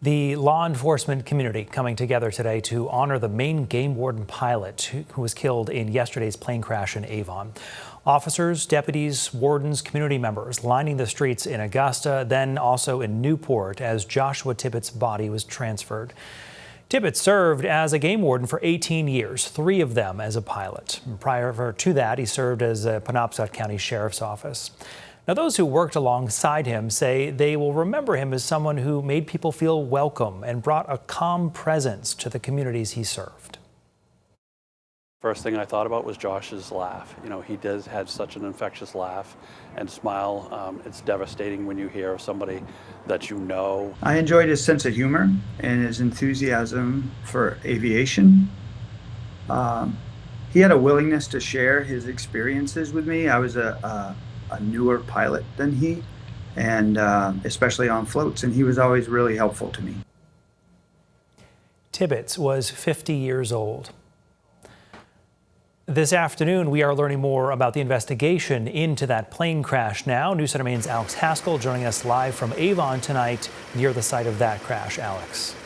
The law enforcement community coming together today to honor the Maine game warden pilot who was killed in yesterday's plane crash in Avon. Officers, deputies, wardens, community members lining the streets in Augusta, then also in Newport as Joshua Tibbets' body was transferred. Tibbets served as a game warden for 18 years, 3 of them as a pilot. Prior to that, he served as a Penobscot County Sheriff's Office. Now, those who worked alongside him say they will remember him as someone who made people feel welcome and brought a calm presence to the communities he served. First thing I thought about was Josh's laugh. You know, he does have such an infectious laugh and smile. It's devastating when you hear of somebody that you know. I enjoyed his sense of humor and his enthusiasm for aviation. He had a willingness to share his experiences with me. I was a newer pilot than he, and especially on floats, and he was always really helpful to me. Tibbets was 50 years old. This afternoon, we are learning more about the investigation into that plane crash now. News Center Maine's Alex Haskell joining us live from Avon tonight near the site of that crash. Alex.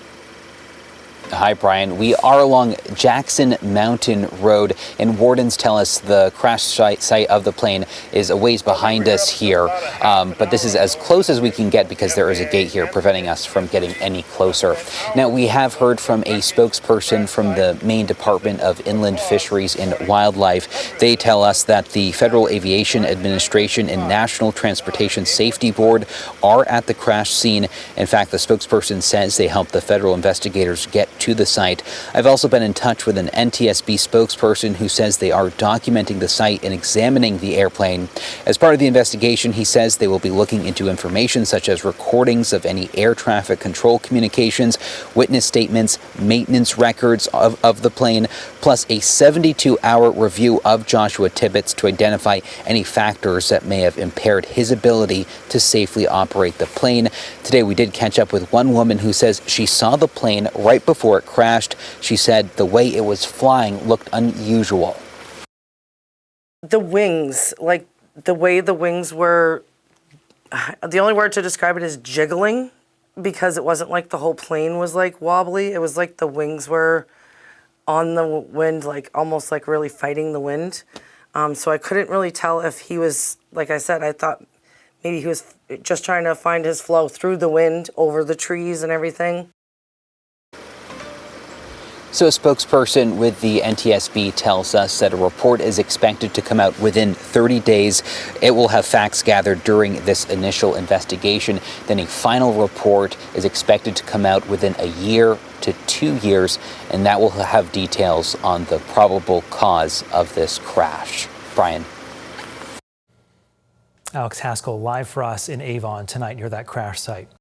Hi, Brian. We are along Jackson Mountain Road, and wardens tell us the crash site of the plane is a ways behind us here. But this is as close as we can get because there is a gate here preventing us from getting any closer. Now, we have heard from a spokesperson from the Maine Department of Inland Fisheries and Wildlife. They tell us that the Federal Aviation Administration and National Transportation Safety Board are at the crash scene. In fact, the spokesperson says they helped the federal investigators get to the site. I've also been in touch with an NTSB spokesperson who says they are documenting the site and examining the airplane. As part of the investigation, he says they will be looking into information such as recordings of any air traffic control communications, witness statements, maintenance records of the plane, plus a 72-hour review of Joshua Tibbets to identify any factors that may have impaired his ability to safely operate the plane. Today, we did catch up with one woman who says she saw the plane right before it crashed. She said the way it was flying looked unusual. The wings, like the way the wings were, the only word to describe it is jiggling, because it wasn't like the whole plane was like wobbly. It was like the wings were on the wind, like almost like really fighting the wind. So I couldn't really tell if he was, like I said, I thought maybe he was just trying to find his flow through the wind over the trees and everything. So a spokesperson with the NTSB tells us that a report is expected to come out within 30 days. It will have facts gathered during this initial investigation. Then a final report is expected to come out within a year to 2 years, and that will have details on the probable cause of this crash. Brian. Alex Haskell live for us in Avon tonight near that crash site.